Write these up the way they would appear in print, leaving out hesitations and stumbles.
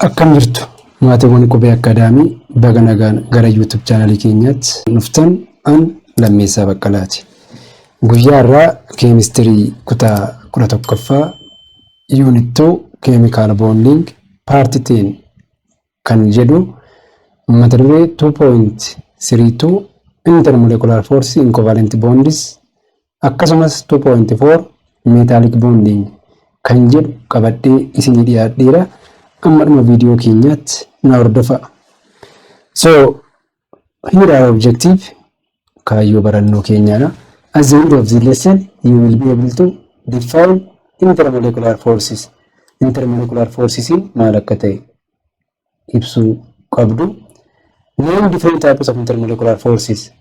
Akkam jirtu maatiiwwan qubee akkaadaamii baga nagaan gara YouTube chaanalii keenyaatti dhuftan an Lammeessaa Baqqalaati. Guyyaa irraa keemistirii kutaa 11ffaa Unit 2 Chemical Bonding Part 10 kan jedhu mata duree 2.32 Intermolecular Force in Covalent Bonds akkasumas 2.4 Metallic Bonding kan jedhu qabadhee isinii dhiyaadheera. Amma video keenyaatti na hordofa. So here our objective kaayyoo barannoo keenyaadha. At the end of the lesson you will be able to define intermolecular forces. Intermolecular forces maal akka ta'e ibsuu qabdu. Name different types of intermolecular forces.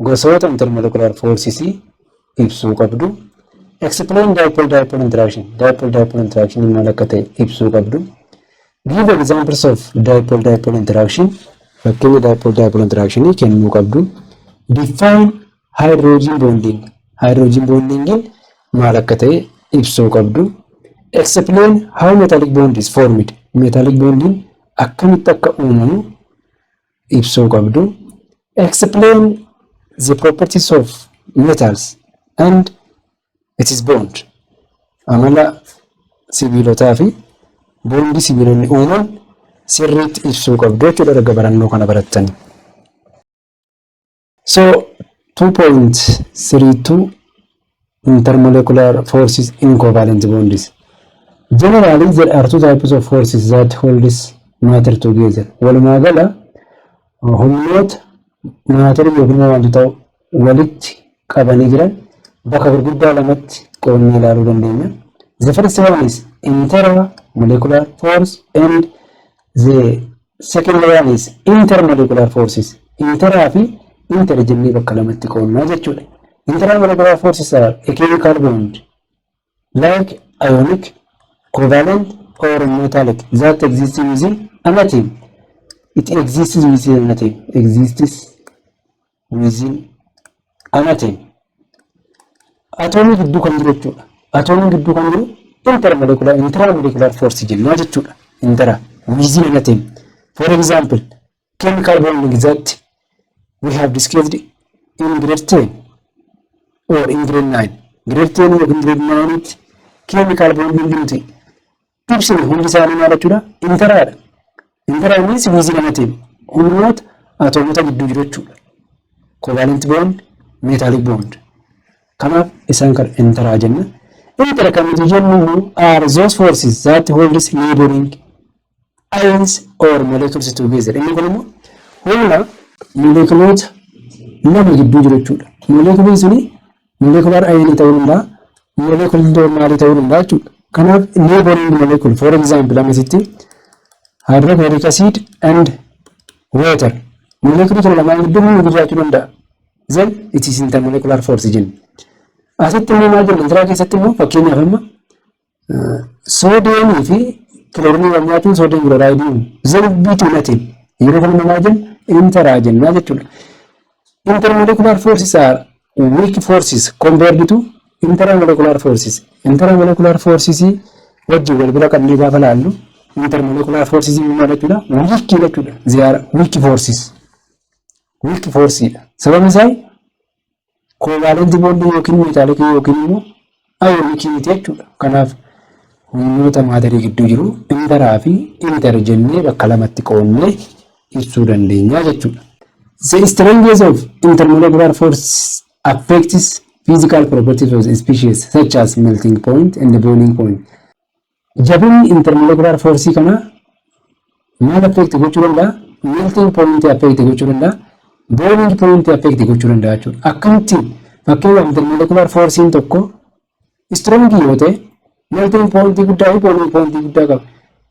Gosoota intermolecular forces ibsuu qabdu. Explain dipole-dipole interaction. Dipole-dipole interaction maal akka ta'e ibsuu qabdu. Give examples of dipole-dipole interaction. Fakkeenya dipole-dipole interaction kennuu qabdu. Define hydrogen bonding. Hydrogen bonding maal akka ta'e ibsuu qabdu. Explain how metallic bond is formed. Metallic bonding akkamitti akka uumamu ibsuu qabdu. Explain the properties of metals and its bond. Amala sibiilotaa fi boondii sibiilonni uuman sirriitti ibsuu qabdu jechuudha erga barannoo kana barattanii. So 2.32 Intermolecular forces in covalent bonds. Generally there are two types of forces that hold matter together. Walumaa gala humnoota maatara yookiin wantoota walitti qabanii jiran bakka gurguddaa lamatti qoonnee ilaaluu dandeenya. The first one is intermolecular force and the second one is intermolecular forces. Intera fi inter jennee bakka lamatti qoonnaa jechuudha. Intermolecular forces are a chemical bond like ionic, covalent or metallic that exists within an atom. It exists within an atom. Exists within an atom. Atomic gidduu kan jiru jechuudha. Atomic gidduu kan jiru intramolecular force jennaa jechuudha. Intera within an atom. For example, chemical bonding that we have discussed in grade 10 or in grade 9. Grade 10 or in grade 9 chemical bonding nuti ibsine hundi isaanii maal jechuudha? Interaadha. Intera means within an atom. Humnoota atomota gidduu jiru jechuudha. Covalent bond, metallic bond. Kanaaf isaan kan intera jenna. Intera kan nuti jennu are those forces that hold neighboring ions or molecules together. Inni kun immoo humna moleculoota lama gidduu jiru jechuudha. Molecules suni molecular ion ta'uu danda'a, molecule normaalii ta'uu danda'a jechuudha. Kanaaf neighboring molecule, for example, amasitti hydrochloric acid and water. Molecule kana lamaan gidduu jiraachuu danda'a. Then it is intermolecular force jenna. Asitti immoo maal jenna? Intera keessatti immoo fakkeenyaaf amma soodiyemii fi kiloorinii wal nyaachuun soodiyem kilooraayidii zalbiitu natiin yeroo kana maal jenna? Intera jenna jechuudha. Intermolecular forces are weak forces compared to intermolecular forces. Intermolecular forces wajjin wal bira qabnee gaafa laallu intermolecular forces maal jechuudha? Weak jechuudha. They are weak forces. Weak force. Sababni isaa covalent bond yookiin metallic yookiin immoo ionic jechuudha. Kanaaf humnoota maatarii gidduu jiru interaa fi inter jennee bakka lamatti qoonnee ibsuu dandeenya jechuudha. The strength of intermolecular force affects physical properties of species such as melting point and boiling point. Jabinni intermolecular force kana maal affect gochuu danda'a? Melting point affect gochuu danda'a. Boiling point affect gochuu danda'a jechuudha. Akkamittiin fakkeenyaaf intermolecular force tokko strong yoo ta'e melting point guddaa fi boiling point guddaa qaba.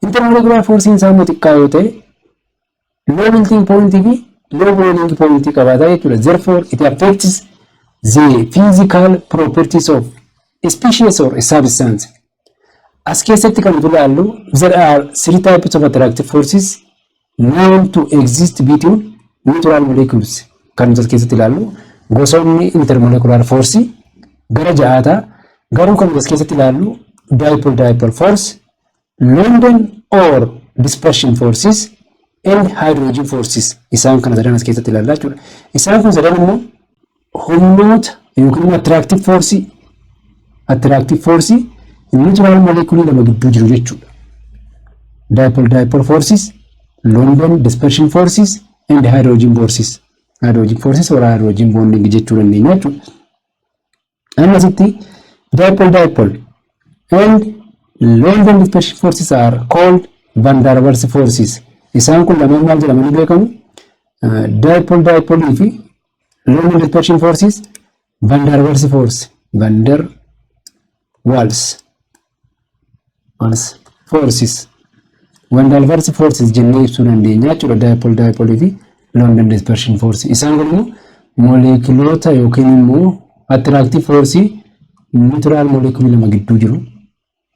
Intermolecular force isaa immoo xiqqaa yoo ta'e low melting point fi low boiling point qabaata jechuudha. Therefore it affects the physical properties of a species or a substance. As keessatti kan ilaallu there are three types of attractive forces known to exist between neutral molecules. Kan as keessatti ilaallu gosoonni intermolecular force gara ja'aata. Garuu kan as keessatti ilaallu dipole-dipole force, London or dispersion forces and hydrogen forces. Isaan kana sadan as keessatti ilaallaa jechuudha. Isaan kun sadan immoo humnoota yookiin attractive force neutral molecule lama gidduu jiru jechuudha. Dipole forces, London dispersion forces and hydrogen forces. Hydrogen forces or hydrogen bonding jechuu dandeenya jechuudha. Akkasitti dipole and London dispersion forces are called van der Waals forces. Isaan kun lamaan maal jedhamanii beekamu? Dipole fi London dispersion forces van der Waals force. Van der Waals forces. Van der Waals forces jennee ibsuu dandeenya jechuudha. Dipole fi London dispersion force. Isaan kun immoo molekiloota yookiin immoo attractive force neutral molecule lama gidduu jiru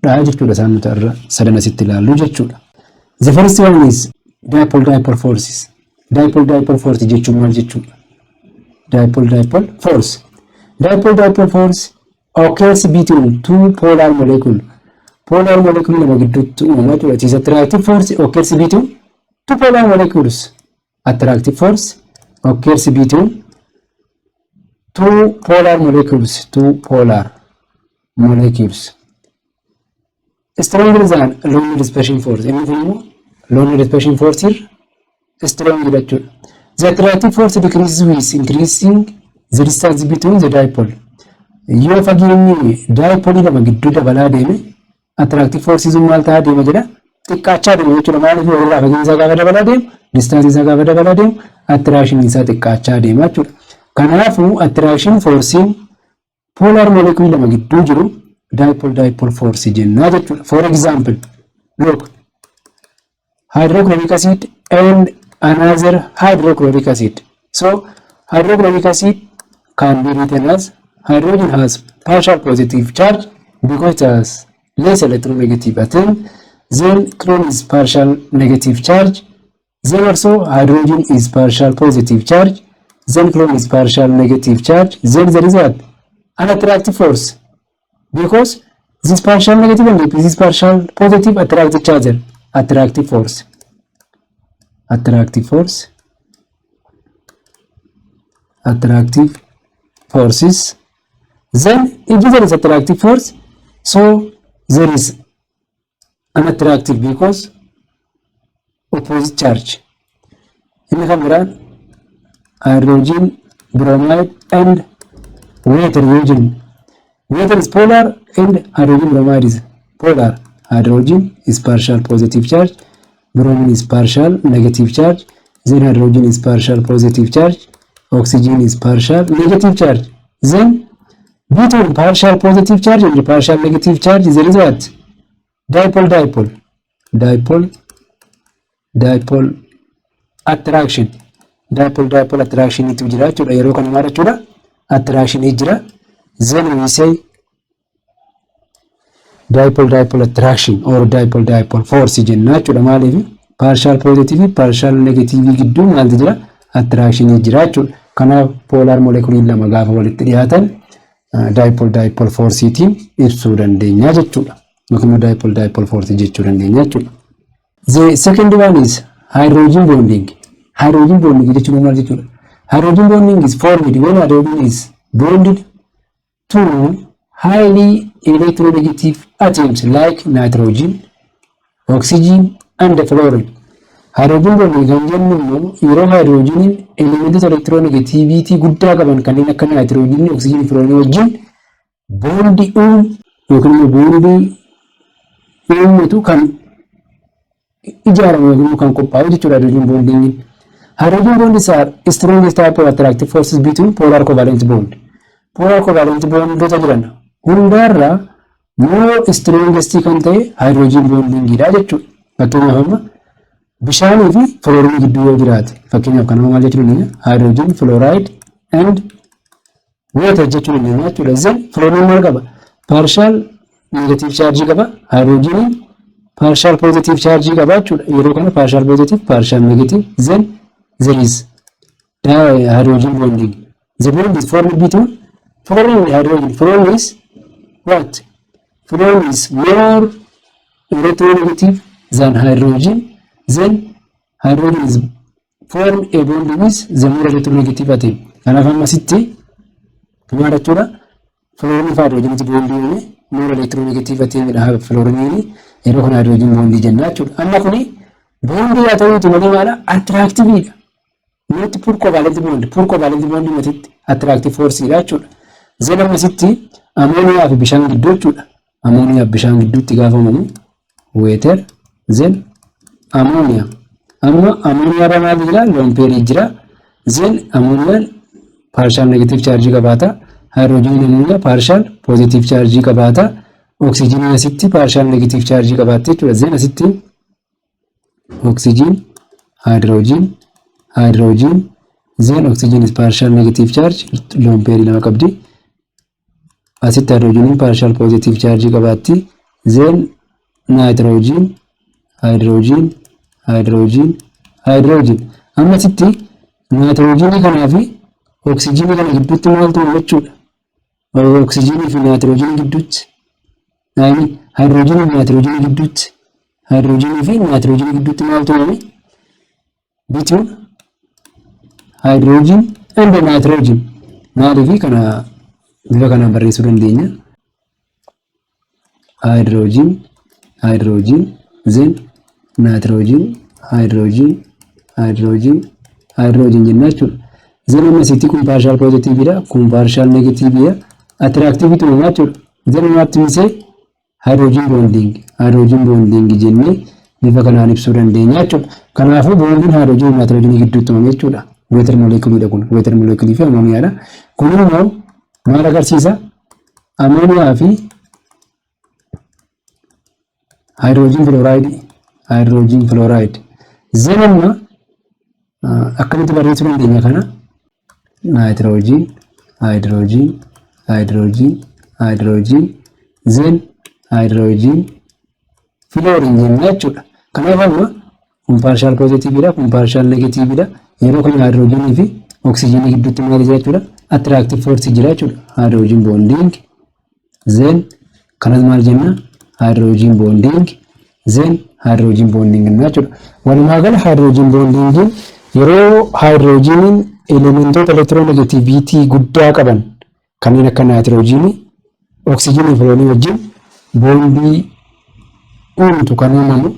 dha jechuudha. Isaan nuti irra sadan asitti ilaallu jechuudha. The first one is dipole forces. Dipole force jechuun maal jechuudha? Dipole force. Dipole force occurs between two polar molecule. Polar molecule lama gidduutti uumama jechuudha. It is attractive force occurs between two polar molecules. Attractive force occurs between two polar molecules. Stronger than London dispersion force. London dispersion force here stronger jechuudha. The attractive force decreases with increasing the distance between the dipole. Yoo fageenyi dipole lama gidduu dabalaa deeme attractive force sun maal ta'aa deema jedha? Xiqqaachaa deema jechuudha. Maaliif walirraa fageenyi isaa gaafa dabalaa deemu, distance isaa gaafa dabalaa deemu, attraction isaa xiqqaachaa deema jechuudha. Kanaafuu attraction force polar molecule lama gidduu jiru dipole force jennaa jechuudha. For example, look, hydrochloric acid and another hydrochloric acid. So hydrochloric acid can be written as hydrogen has partial positive charge because it has less electronegative atom. Then chlorine is partial negative charge. Then also hydrogen is partial positive charge. Then chlorine is partial negative charge. Then there is what? An attractive force. Because this partial negative and this partial positive attract each other. Attractive force. Attractive forces. Then if there is attractive force, so there is an attractive because opposite charge. In the camera, hydrogen, bromide and water region. Water is polar and hydrogen bromide is polar. Hydrogen is partial positive charge, bromine is partial negative charge, then hydrogen is partial positive charge, oxygen is partial negative charge. Then between partial positive charge and partial negative charge there is what? Dipole attraction. Dipole attraction itu jira jechuudha. Yeroo kana maal jechuudha? Attraction jira. Then we say dipole attraction or dipole force jenna jechuudha. Maaliif partial positive partial negative gidduu maal jira? Attraction jira jechuudha. Kanaaf polar molecule lama gaafa walitti dhiyaatan dipole force tiin ibsuu dandeenya jechuudha. Yookiin dipole force jechuu dandeenya jechuudha. The second one is hydrogen bonding. Hydrogen bonding jechuun maal jechuudha? Hydrogen bonding is formed when hydrogen is bonded to highly electronegative atoms like nitrogen, oxygen and fluorine. Hydrogen bonding kan jennu immoo yeroo hydrogen elementoota electronegativity guddaa qaban kanneen akka nitrogen, oxygen, fluorine wajjin bondii yookiin bondii uumatu kan ijaaramu yookiin kan qophaa'u jechuudha. Hydrogen bonding. Hydrogen bonds are strongest type of attractive forces between polar covalent bond. Polar covalent bond jiran hundarra more strongest kan ta'e hydrogen bonding dha jechuudha. Fakkeenyaaf amma bishaanii fi fluorine gidduu yoo jiraate fakkeenyaaf kana maal jechuu dandeenya? Hydrogen fluoride and water jechuu dandeenya jechuudha. Then fluorine maal qaba? Partial negative charge qaba. Hydrogen partial positive charge qaba jechuudha. Yeroo kana partial positive partial negative then there is hydrogen bonding. The bond is formed between fluorine and hydrogen. Fluorine is what? Fluorine is more electronegative than hydrogen then hydrogen is form a bond with the more electronegative atom. Kanaaf amma sitti maal jechuudha fluorine fi hydrogen bondii more electronegative atom dha fluorine yeroo kana hydrogen bondii jenna jechuudha. Amma kuni bondii haa ta'uutu malee maala attractive dha. Not poor covalent bond. Poor covalent bond matitti attractive force dha jechuudha. Then amma sitti ammonia fi bishaan gidduu jechuudha. Ammonia fi bishaan gidduutti gaafa uumamu water then ammonia. Amma ammonia irra maal jira? Lone pair jira. Then ammonia partial negative charge qabaata. Hydrogen ammonia partial positive charge qabaata. Oxygen asitti partial negative charge qabaatti jechuudha. Then asitti oxygen hydrogen then oxygen is partial negative charge lone pair lama qabdi. Asitti hydrogen partial positive charge qabaatti. Then nitrogen hydrogen amma asitti nitrogen kanaa fi oxygen kana gidduutti maaltu jechuudha. Oxygen fi nitrogen gidduutti hydrogen fi nitrogen gidduutti maaltu between hydrogen and nitrogen maaliif kana bifa kana barreessuu dandeenya. Hydrogen then nitrogen hydrogen jenna jechuudha. Then amma sitti kun partial positive dha kun partial negative dha attractivity uumaa jechuudha. Then what we say hydrogen bonding jennee bifa kanaan ibsuu dandeenya jechuudha. Kanaafuu bondiin hydrogen nitrogen gidduutti uumame jechuudha. Water molecule dha kun water molecule fi ammonia dha. Kun immoo maal agarsiisa? Ammonia fi hydrogen fluoride zenamma akkamitti barreessuu dandeenya kana nitrogen then hydrogen fluorine jenna jechuudha. Kanaaf amma kun partial positive dha kun partial negative dha. Yeroo kana hydrogen fi oxygen gidduutti maal jira jechuudha? Attractive force jira jechuudha. Hydrogen bonding then kanas maal jenna? Hydrogen bonding then hydrogen bonding jechuudha. Walumaa gala hydrogen bonding yeroo hydrogen elementoota electronegativity guddaa qaban kanneen akka nitrogen oxygen fi fluorine wajjin bondii uumtu kan uumamu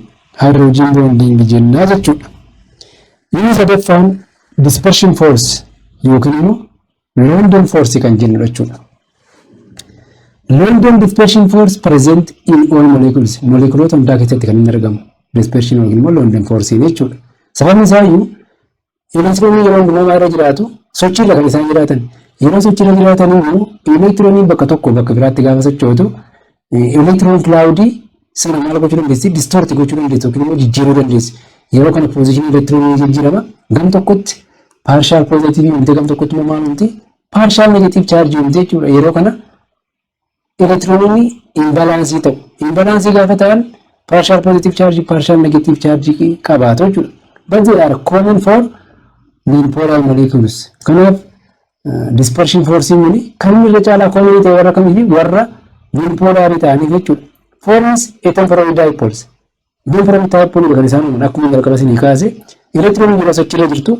hydrogen bonding jenna jechuudha. Inni sadaffaan dispersion force yookiin immoo London force kan jennu jechuudha. London dispersion force present in all molecules. Moleculoota hundaa keessatti kan inni argamu. Dispersion yookiin immoo London force jechuudha. Sababni isaa iyyuu elektiroonii yeroo hundumaa irra jiraatu sochiirra kan isaan jiraatan. Yeroo sochiirra jiraatan immoo elektirooniin bakka tokko bakka biraatti gaafa sochootu elektiroon cloudii sana maal gochuu dandeessi? Distort gochuu dandeessi yookiin immoo jijjiiruu dandeessi. Yeroo kana position elektiroonii jijjiirama gam tokkotti partial positive humte gam tokkotti immoo maal humti? Partial negative charge humte jechuudha. Yeroo kana elektiroonni imbalansii ta'u. Imbalansii gaafa ta'an partial positive charge, partial negative charge qabaatu jechuudha. But they are common for nonpolar molecules. Kanaaf dispersion force inni kan irra caalaa common ta'e warra kamiif warra nonpolar ta'aniif jechuudha. Forms a temporary dipoles. Temporary dipole kan isaan uuman akkuma jalqaba isinii kaase elektiroonni yeroo sochiirra jirtu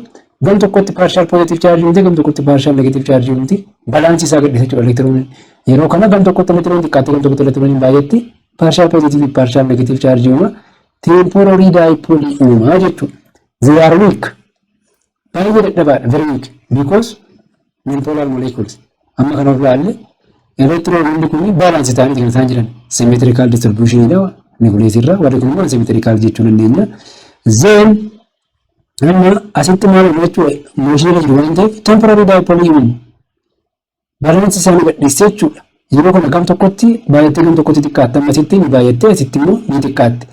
gam tokkotti partial positive charge humti gam tokkotti partial negative charge humti balaansii isaa gadhiisa jechuudha elektiroonni. Yeroo kana gam tokkotti elektiroonni xiqqaatti gam tokkotti elektiroonni baay'eetti partial positive partial negative charge uuma temporary dipole uuma jechuudha. They are weak. Baay'ee dadhabaadha very weak because nonpolar molecules. Amma kana ilaalle elektiroonni kun balaansii ta'anii kan isaan jiran symmetrical distribution dha nucleus irra warri kun immoo symmetrical jechuu dandeenya. Then amma asitti maal jechuudha motion irra jiru waan ta'eef temporary dipole uumu. Balaansii isaanii gadhiisee jechuudha. Yeroo kana gam tokkotti baay'attee gam tokkotti xiqqaatte amma asitti ni baay'attee asitti immoo ni xiqqaatte.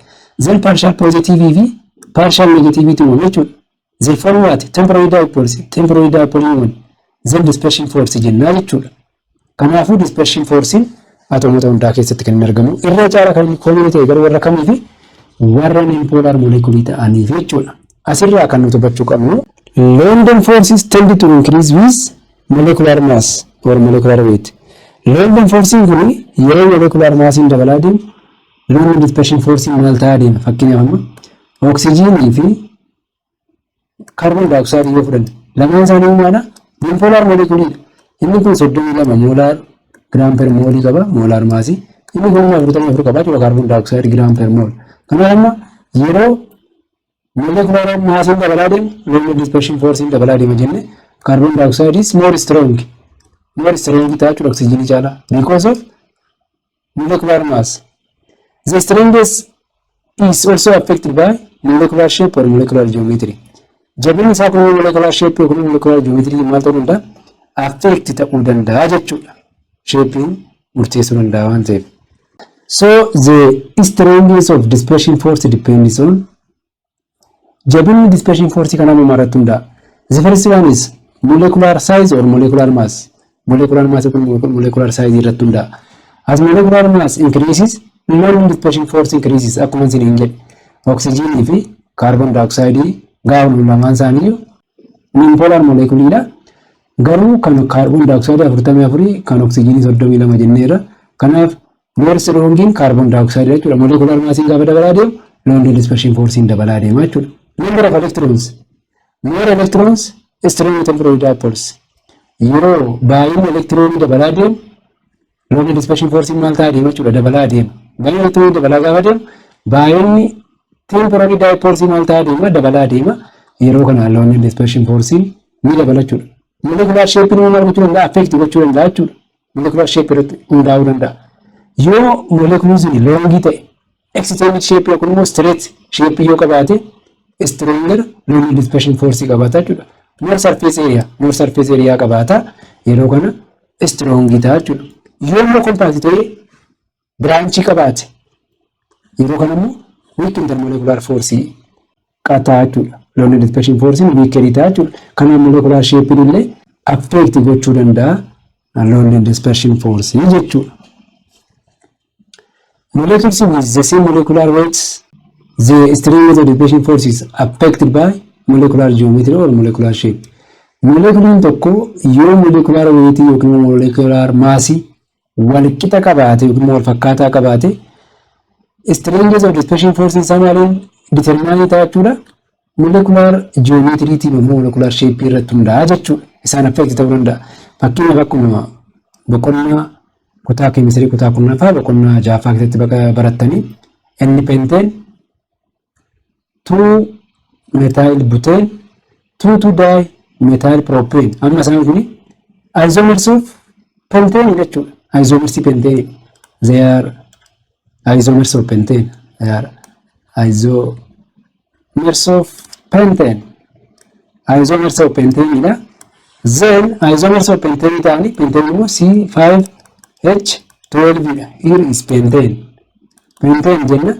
Then partial positive fi partial negativity uumu jechuudha. They form what? Temporary dipoles uumu. Then dispersion force jenna jechuudha. Kanaafuu dispersion force atomoota hundaa keessatti kan inni argamu. Irra caala kan inni common ta'e garuu warra kamiif warra nonpolar molecule ta'aniif jechuudha. Asirraa kan nuti hubachuu qabnu London forces tend to increase with molecular mass or molecular weight. London force kun yeroo molecular mass dabalaa deemu London dispersion force maal ta'aa deema? Fakkeenyaaf amma oksijiinii fi kaarboon daayoksayidii yoo fudhanne lamaan isaanii maana bipoolaar moolekuliidha. Inni kun 32 moolaar giraam per moolii qaba moolaar maasii. Inni kun 44 qaba jechuudha kaarboon daayoksayidii giraam per mool. Kanaaf amma yeroo moolekular maasiin dabalaa deemu loon dispersion forcein dabalaa deema jenne kaarboon daayoksayidii is more strong ta'a jechuudha oksijiinii caala because of molecular mass. The strength is also affected by molecular shape or molecular geometry. Jabinni isaa kun molecular shape yookiin molecular geometry maal ta'uu danda'a? Affect ta'uu danda'a jechuudha. Shapein murteessuu danda'a waan ta'eef. So the strength of dispersion force depends on jabinni dispersion force kana mamarratti hunda'a. The first one is molecular size or molecular mass. Molecular mass kun molecular size irratti hunda'a. As molecular mass increases, loon dispersion force increases. Akkuma isin hin jedhe oksijiinii fi kaarboon daayoksayidii gaafa lamaan isaanii bipoolaar moolekuliidha. Garuu kan kaarboon daayoksayidii 44 kan oksijiinii 32 jenneera. Kanaaf more strongiin kaarboon daayoksayidii jechuudha. Molecular massiin gaafa dabalaa deemu loon dispersion forcein dabalaa deema jechuudha. Number of electrons. More electrons, stronger temporary dipoles. Yeroo baay'inni elektiroonii dabalaa deemu loon dispersion forcein maal ta'a deema jechuudha dabalaa deema. Baay'inni elektiroonii dabalaa gaafa deemu baay'inni temporary dipoles maal ta'a deema dabalaa deema. Yeroo kana loon dispersion forcein ni dabala jechuudha. Molecular shape ni maal gochuu danda'a affect gochuu danda'a jechuudha. Molecular shape irratti hundaa'uu danda'a. Yoo molecular loongii ta'e extended shape yookiin immoo straight shape yoo qabaate stronger loon dispersion force qabaata jechuudha. More surface area qabaata yeroo kana strong ta'a jechuudha. Yoo immoo compact ta'e branch qabaate yeroo kana immoo weak intermolecular force qabaata jechuudha. Loon dispersion force weak ta'a jechuudha. Kana molecular shape illee affect gochuu danda'a loon dispersion force jechuudha. Molecules with the same molecular weights, the strength of the dispersion force is affected by molecular geometry or molecular shape. Molecular tokko yoo molecular weight yookiin molecular mass wal qixa qabaate yookiin wal fakkaataa qabaate strength of dispersion force isaa maaliin determine ta'a jechuudha. Molecular geometry tiin molecular shape irratti hundaa'a jechuudha. Isaan affect ta'uu danda'a. Fakkeenyaaf akkuma boqonnaa kutaa keemistirii kutaa kurnaffaa boqonnaa ja'affaa keessatti barattanii inni penteen 2 methyl butane 2 dimethyl propane amma isaan kun isomers of pentane jechuudha. Isomers pentane they are isomers of pentane they are isomers of pentane ila then isomers of pentane ta'ani pentane immoo C5H12 here is pentane jenna.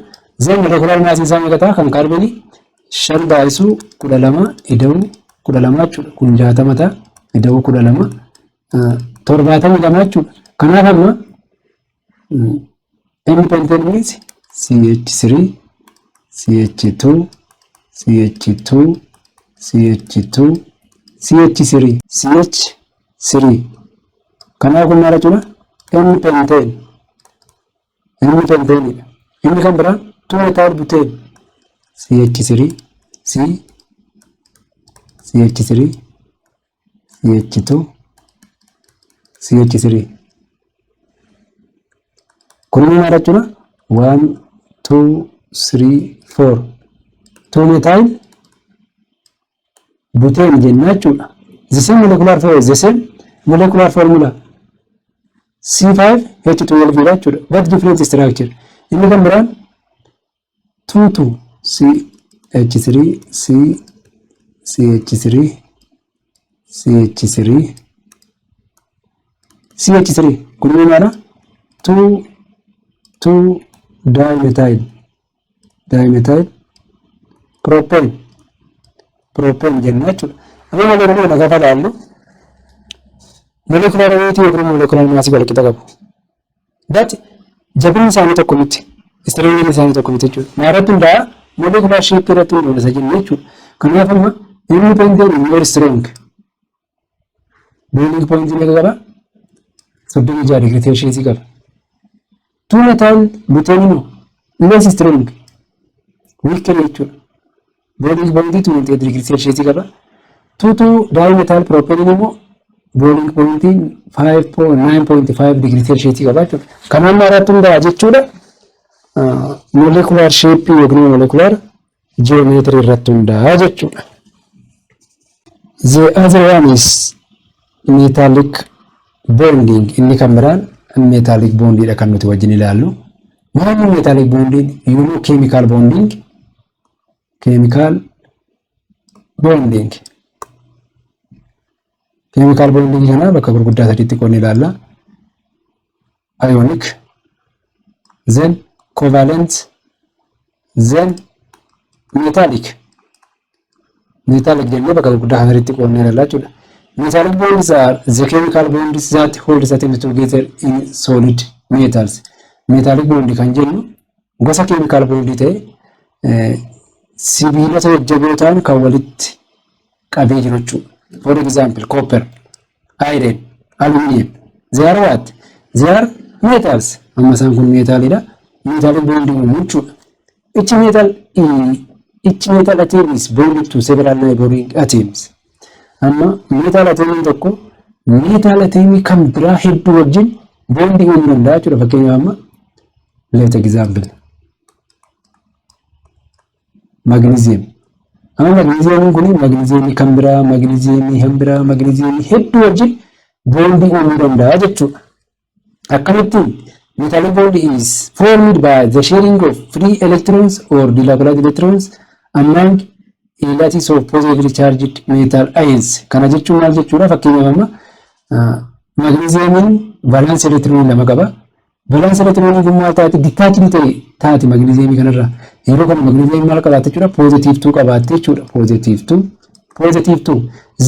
Then molecular mass isaa meeqa kan kaarboonii 5/12 ida'uu 12 jechuudha. Kun 60 ta'a ida'uu 12 72 jechuudha. Kanaaf amma n pentane means CH3 CH2 CH2 CH2 CH3 kanaaf kun maal jechuudha? n pentane inni kan biraan 2 methyl butane CH3 CH3 CH2 CH3 kun maal jechuudha? 1 2 3 4 2 methyl butane jenna jechuudha. The same molecular formula C5H12 jechuudha. But different structure. Inni kan biraan 2 CH3 CH3 kun maal 2 dimethyl propane jenna jechuudha. Amma molecular kana gaafa ilaallu molecular weight yookiin molecular mass wal qixa qabu. That jabinni isaanii tokko miti. Strength isaanii tokko miti jechuudha. Maarratti hundaa molecular shape irratti hundaa'e jenna jechuudha. Kanaaf amma inni pentane more strong. Boiling point meeqa qaba? 36 degree Celsius qaba. 2 methyl butane less strong. Weak jechuudha. boiling point 28 degree Celsius qaba. 2 dimetal propylene immoo boiling point 9.5 degree Celsius qaba jechuudha. Kanaan maraatti hundaa jechuudha. Molecular shape yookiin molecular geometry irratti hundaa jechuudha. The other one is metallic bonding. Inni kan biraan metallic bonding dha kan nuti wajjin ilaallu. Maali metallic bonding? You know chemical bonding. Chemical bonding. Chemical bonding kana bakka gurguddaa sadiitti qoodnee ilaalla. Ionic, then covalent, then metallic. Metallic jennee bakka gurguddaa sadiitti qoodnee ilaalla jechuudha. Metallic bonds are the chemical bonds that hold atoms together in solid metals. Metallic bond kan jennu gosa chemical bond ta'e sibiila jajjaboo ta'an kan walitti qabee jiru jechuudha. For example, copper, iron, aluminium. They are what? They are metals. Amma isaan kun metalidha. Metallic bond jechuudha. Each metal atom is bonded to several neighboring atoms. Amma metal atom tokko metal atom kan biraa hedduu wajjin bonding uumuu danda'a jechuudha. Fakkeenyaaf amma let's example magnesium. Amma magnesium kun magnesium kan biraa magnesium hedduu wajjin bonding uumuu danda'a jechuudha. Akkamittiin metallic bond is formed by the sharing of free electrons or dilapidated electrons among lattice of positively charged metal ions. Kana jechuun maal jechuudha? Fakkeenyaaf amma magnesium valence electron lama qaba. Valence electron kun maal taati? Detached ta'e taati magnesium kanarraa. Yeroo kana magnesium maal qabaata jechuudha? Positive 2 qabaata jechuudha. Positive 2.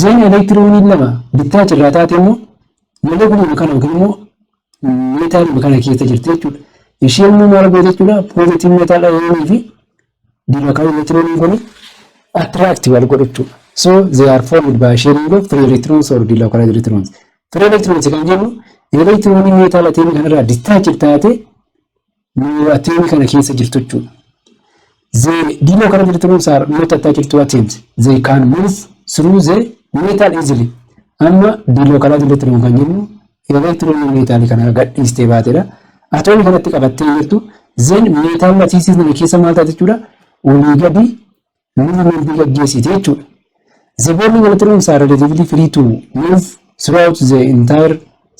Then electron lama detached irraa taate immoo molecular kana yookiin immoo metal kana keessa jirti jechuudha. Isheen immoo maal goote jechuudha? Positive metal ion fi dilapidated electron kun attract wal godhu. So they are formed by sharing of free electrons or dilapidated electrons. Free electrons kan jennu electron metal atom kanarraa detached taate atom kana keessa jirtu jechuudha. The dilapidated electrons are not attached to atoms. They can move through the metal easily. Amma dilapidated electron kan jennu electron metal kana gadhiistee baatedha. Atom kanatti qabattee jirtu. Then metal lattices keessa maal taate jechuudha? Olii gadi movement gaggeessite jechuudha. The bonding electrons are relatively free to move throughout the entire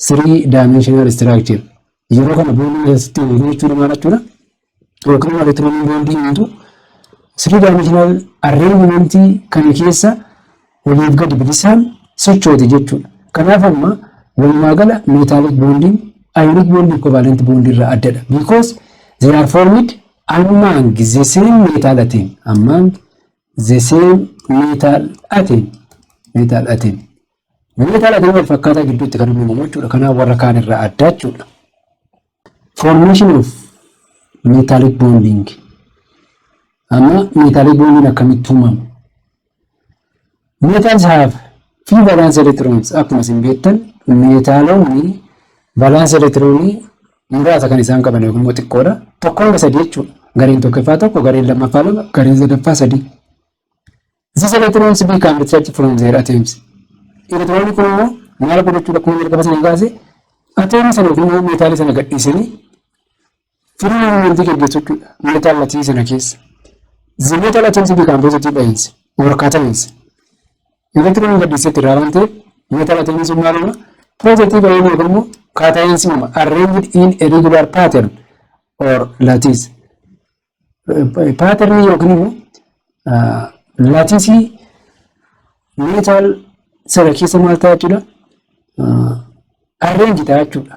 three-dimensional structure. Yeroo kana bonding jechuudha maal jechuudha? Yookiin electron bonding into three-dimensional arrangement kana keessa oliif gadi bilisaan sochooti jechuudha. Kanaaf amma walumaa gala metallic bonding ionic bonding covalent bonding irraa addadha. Because they are formed among the same metal atom. Among the same metal atom. Metal atom wal fakkaataa gidduutti kan uumamu jechuudha. Kanaaf warra kaan irraa adda jechuudha. Formation of metallic bonding. Amma metallic bonding akkamitti uumamu? Metals have few valence electrons. Akkuma isin beektan meetaalonni valence electronii muraasa kan isaan qaban yookiin immoo xiqqoodha. Tokko hanga sadii jechuudha. Gareen tokkoffaa tokko, gareen lammaffaa lama, gareen sadaffaa sadii. These electrons become detached from their atoms. Electronni kun immoo maal godhachuudha? Akkuma jalqaba sana kaase atomii sana yookiin immoo meetaalii sana gadhiisanii free movement gaggeessu jechuudha. Meetaal lattii sana keessa. The metal atoms become positive ions or cations. Electron gadhiisetti irraa waan ta'eef metal atoms maal uuma? Positive ion yookiin immoo cations uuma arranged in a regular pattern or lattice. Pattern yookiin immoo lattice metal sana keessa maal ta'a jechuudha? Arrange ta'a jechuudha.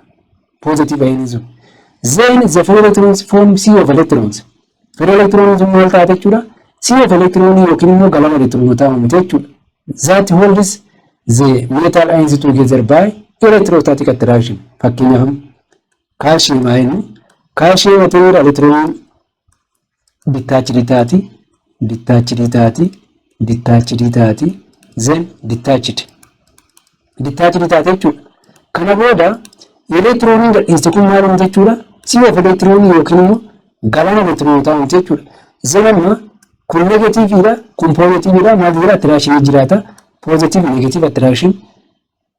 Positive ionism. Then the free electrons form sea of electrons. Free electrons maal ta'a jechuudha? Sea of electrons yookiin immoo galama electronota uumte jechuudha. That holds the metal ions together by electrostatic attraction. Fakkeenyaaf calcium ion calcium atomii electron detached taati then detached taate jechuudha. Kana booda electron gadhiiste kun maal uumte jechuudha? Sea of electron yookiin immoo galama electronota uumte jechuudha. Then amma kun negatiiviidha, kun poozitiiviidha. Maal jira? Attiraakshinii jiraata. Positive negative attraction,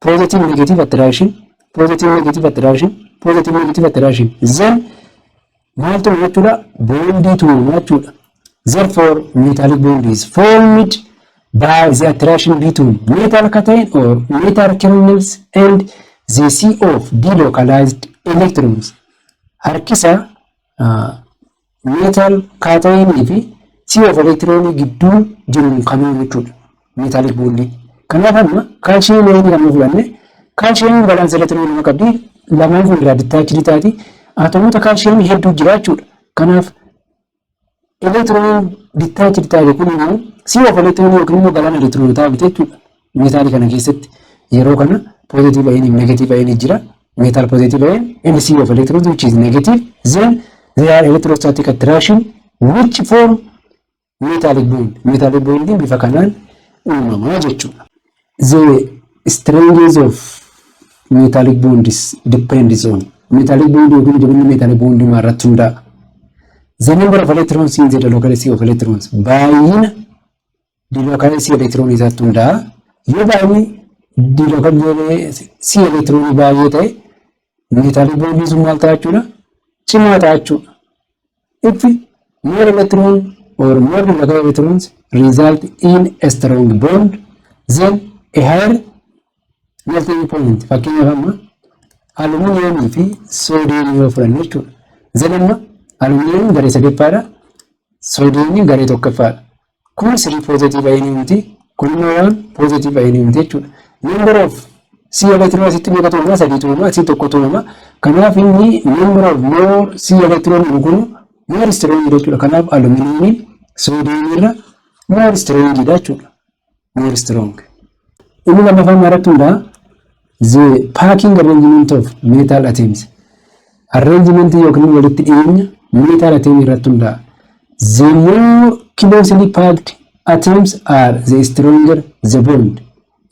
positive negative attraction, positive negative attraction, positive negative attraction. Then maaltu jechuudha? Bondii tuuma jechuudha. Therefore metallic bond is formed by the attraction between metal cation or metal kernels and the sea of delocalized electrons. Harkisa metal cation fi sea of electron gidduu jiru kamuu jechuudha. Metallic bond. Kanaaf amma calcium ion kan fudhanne calcium balance electron nama qabdi lamaan kun irraa detached taati atomota calcium hedduu jira jechuudha. Kanaaf electron detached taate kun immoo sea of electron yookiin immoo galaana electron taate jechuudha. Metal kana keessatti yeroo kana positive ion and negative ion jira. Metal positive ion and sea of electrons which is negative. Then there are electrostatic attraction which form metallic bond. Metallic bond bifa kanaan uumamaa jechuudha. The strength of metallic bonds depends on metallic bond yookiin jabinni metallic bond irratti hundaa'a. The number of electrons in the delocality of electrons baay'ina delocality electron irratti hundaa'a. Yoo baay'inni delocality electron baay'ee ta'e metallic bond sun maal ta'a jechuudha? Cimaa ta'a jechuudha. If more electron or more delocality electrons result in a strong bond, then a higher melting point. Fakkeenyaaf amma aluminiyamii fi soodiyemii yoo fudhanne jechuudha. Then amma aluminiyamiin garee sadaffaadha, soodiyemiin garee tokkoffaadha. Kun sirrii positive ioniumti, kun immoo waan positive ioniumti jechuudha. Number of C electron asitti meeqa tuumama? Sadii tuumama, asii tokko tuumama. Kanaaf inni number of more C electron kun more strong jechuudha. Kanaaf aluminiyamiin soodiyemii irra more strong jechuudha. More strong. Inni lammaffaan irratti hundaa the packing arrangement of metal atoms. Arrangement yookiin walitti dhiyeenya metal atom irratti hundaa. The more closely packed atoms are the stronger the bond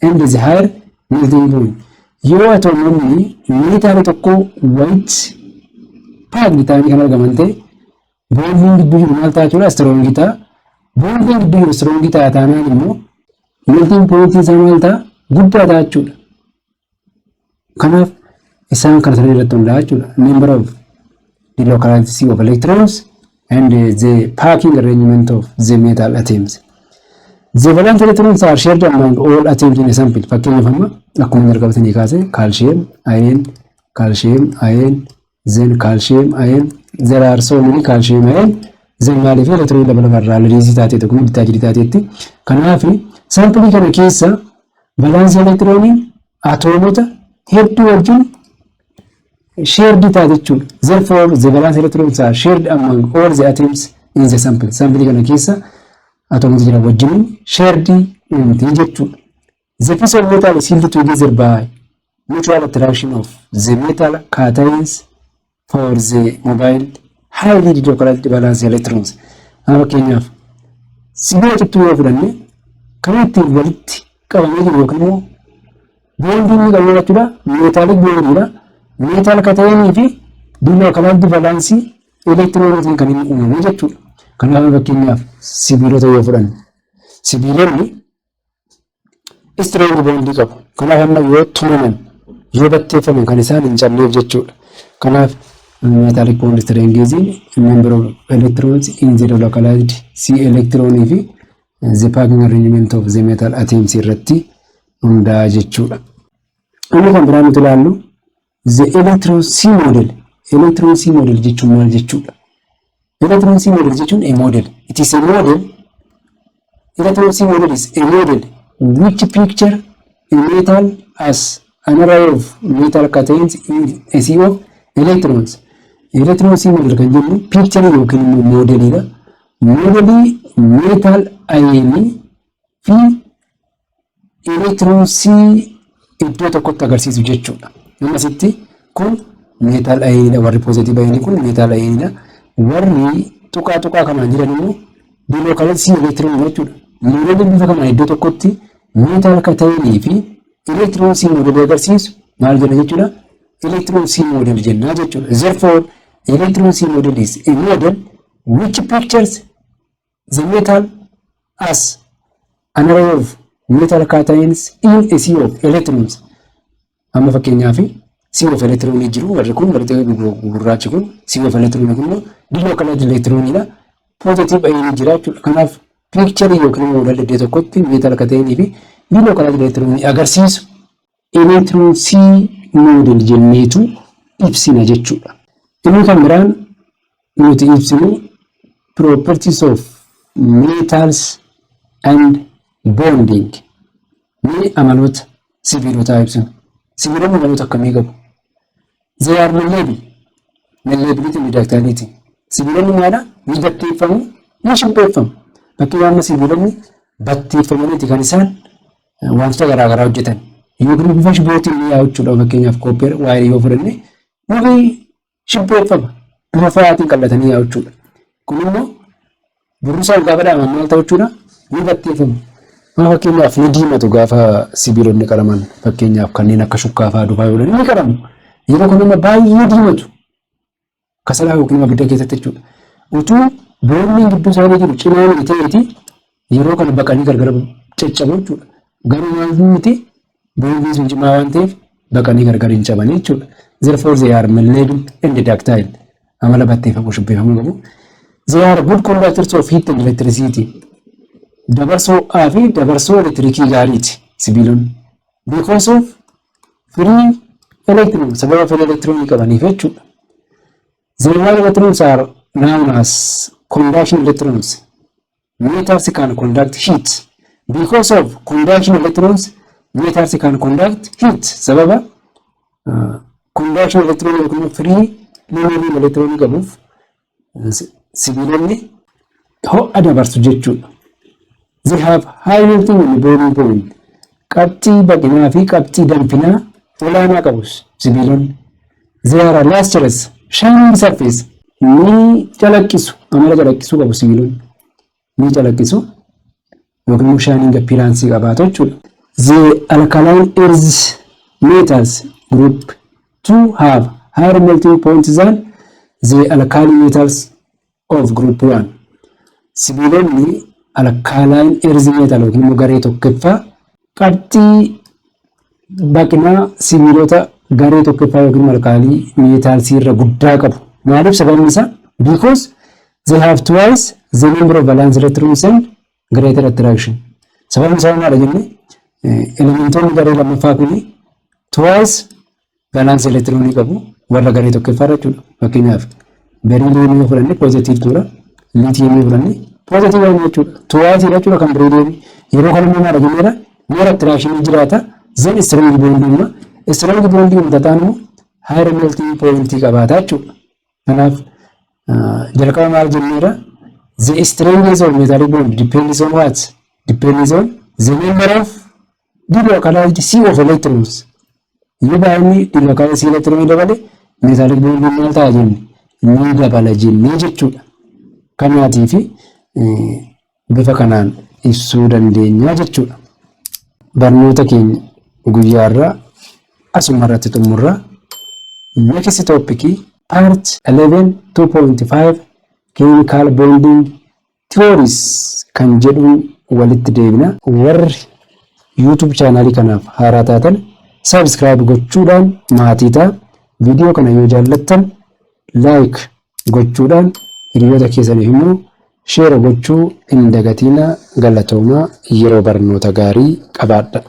and the higher melting point. Yoo atomonni metal tokko walitti packed ta'anii kan argaman ta'e bonding gidduu jiru maal ta'a jechuudha? Strong ta'a. Bonding gidduu jiru strong ta'a taanaan immoo melting point isaa maal ta'a? Guddaa ta'a jechuudha. Kanaaf isaan kana sana irratti hundaa'a jechuudha. Number of delocality of electrons and the packing arrangement of the metal atoms. The valence electrons are shared among all atoms in a sample. Fakkeenyaaf amma akkuma argamatanii kaase calcium ion, calcium ion, then calcium ion. There are so many calcium ion. Then maaliif electron dabalabarraa release taatee tokko detached taateetti. Kanaaf sample kana keessa valence electron atomota hedduu wajjin shared taate jechuudha. Therefore the valence electrons are shared among all the atoms in the sample. Sample kana keessa atomota jira wajjin shared jechuudha. The piece of metal is held together by mutual attraction of the metal cations for the mobile highly delocalized valence electrons. Fakkeenyaaf sibiila cittuu yoo fudhanne kan ittiin walitti qabamee jiru yookiin immoo boondiin ni qabu jechuudha. Meetaaliik boondiidha. Meetaal katayanii fi delocalized valence electronotiin kan inni uumame jechuudha. Kanaaf fakkeenyaaf sibiilota yoo fudhanne sibiilonni strong bondii qabu. Kanaaf amma yoo tumaman yoo batteeffaman kan isaan hin cabneef jechuudha. Kanaaf metallic bond strength is number of electrons in the delocalized C electron fi the packing arrangement of the metal atoms irratti hundaa'a jechuudha. Inni kan biraan nuti ilaallu the electron C model. Electron C model jechuun maal jechuudha? Electron C model jechuun a model. It is a model. Electron C model is a model which picture a metal as an array of metal contains a sea of electrons. Electron C model kan jennu picture yookiin immoo moodeliidha. Modelii metal ion fi electron C iddoo tokkotti agarsiisu jechuudha. Akkasitti kun metal ion warri positive ion kun metal ion warri tuqaa kanaan jiran immoo delocalized C electron jechuudha. Modelii bifa kanaan iddoo tokkotti metal cation fi electron C model agarsiisu maal jenna jechuudha? Electron C model jenna jechuudha. Therefore electron C model is a model which pictures the metal as an array of metal cations in a sea of electrons. Amma fakkeenyaaf sea of electron jiru warri kun warri gurraachi kun sea of electron kun delocalized electronidha. Positive ion jira jechuudha. Kanaaf picture yookiin model iddoo tokkotti metal cationii fi delocalized electron agarsiisu electron C model jenneetu ibsina jechuudha. Inni kan biraan nuti ibsinu properties of metals and bonding. Ni amaloota sibiilotaa ibsinu. Sibiilonni amaloota akkamii qabu? They are malleable. Malleability ni ductility. Sibiilonni maadha? Ni batteeffamu, ni shibbeeffamu. Bakkee amma sibiilonni batteeffamaniiti kan isaan wantoota garaagaraa hojjetan. Yookiin bifa shibbootiin ni yaa'u jechuudha. Fakkeenyaaf kooppeer waayee yoo fudhanne ni shibbeeffama. Bifa fayaatiin qal'atanii yaa'u jechuudha. Kun immoo burrusaan gaafa dhaaman maal ta'u jechuudha? Ni batteeffamu. Fakkeenyaaf ni diimatu gaafa sibiilonni qaraman. Fakkeenyaaf kanneen akka shukkaafaa dufaa yoo ni qaramu. Yeroo kun immoo baay'ee diimatu. Kasalaa yookiin abidda keessatti jechuudha. Utuu boonni gidduu isaanii jiru cinaan ta'eeti yeroo kana baqanii gargar caccabu jechuudha. Garuu maal miti boonni sun cimaa waan ta'eef baqanii gargar hin cabanii jechuudha. Therefore they are malleable and ductile. Amala batteeffamuu shibbeeffamuu qabu. They are good conductors of heat and electricity. Dabarsoo fi dabarsoo elektirikii gaariiti sibiilonni. Because of free electron sababa free electron qabaniif jechuudha. The electrons are known as conduction electrons. Metals can conduct heat. Because of conduction electrons, metals can conduct heat. Sababa conduction electron yookiin free moving electron qabuuf sibiilonni ho'a dabarsu jechuudha. They have high melting and boiling point. Qabxii baqinaa fi qabxii danfinaa olaanaa qabus sibiilonni. They are lustrous. Shining surface ni calaqqisu amala calaqqisu qabu sibiilonni ni calaqqisu yookiin shining appearance qabaatu jechuudha. The alkaline earth metals group 2 have higher melting points than the alkali metals of group 1. Sibiilonni alkaline earth metal yookiin garee tokkoffaa qabxii baqinaa sibiilota garee tokkoffaa yookiin alkaalii meetaalsii irra guddaa qabu. Maaliif sababni isaa? Because they have twice the number of valence electrons and greater attraction. Sababni isaa maal jenne? Elementoonni garee lammaffaa kuni twice valence electronii qabu warra garee tokkoffaa jechuudha. Fakkeenyaaf beriiliyeemii yoo fudhanne positive tuura, liitiyeemii fudhanne positive waan jechuudha. Twice jechuudha kan beriiliyeemii. Yeroo kana immoo maal jenneedha? More attraction jiraata. Then strong bonding strong bonding mudataanu higher melting point qabaata jechuudha. Kanaaf jalqaba maal jenneera? The strength of metallic bond depends on what? Depends on the number of delocalized sea of electrons. Yoo baay'inni delocalized electron dabale metallic bond maal ta'a jenne? Ni dabala jennee jechuudha. Kanaatiif bifa kanaan ibsuu dandeenya jechuudha. Barnoota keenya guyyaarraa asuma irratti xumurra. Next topic part 11 2.5 chemical bonding theories kan jedhuun walitti deebina. Warri YouTube channel kanaaf haaraa taatan subscribe gochuudhaan maatii ta'a. Video kana yoo jaallattan like gochuudhaan hiriyoota keessaniif immoo share gochuu hin dagatina. Galatoomaa. Yeroo barnoota gaarii qabaadha.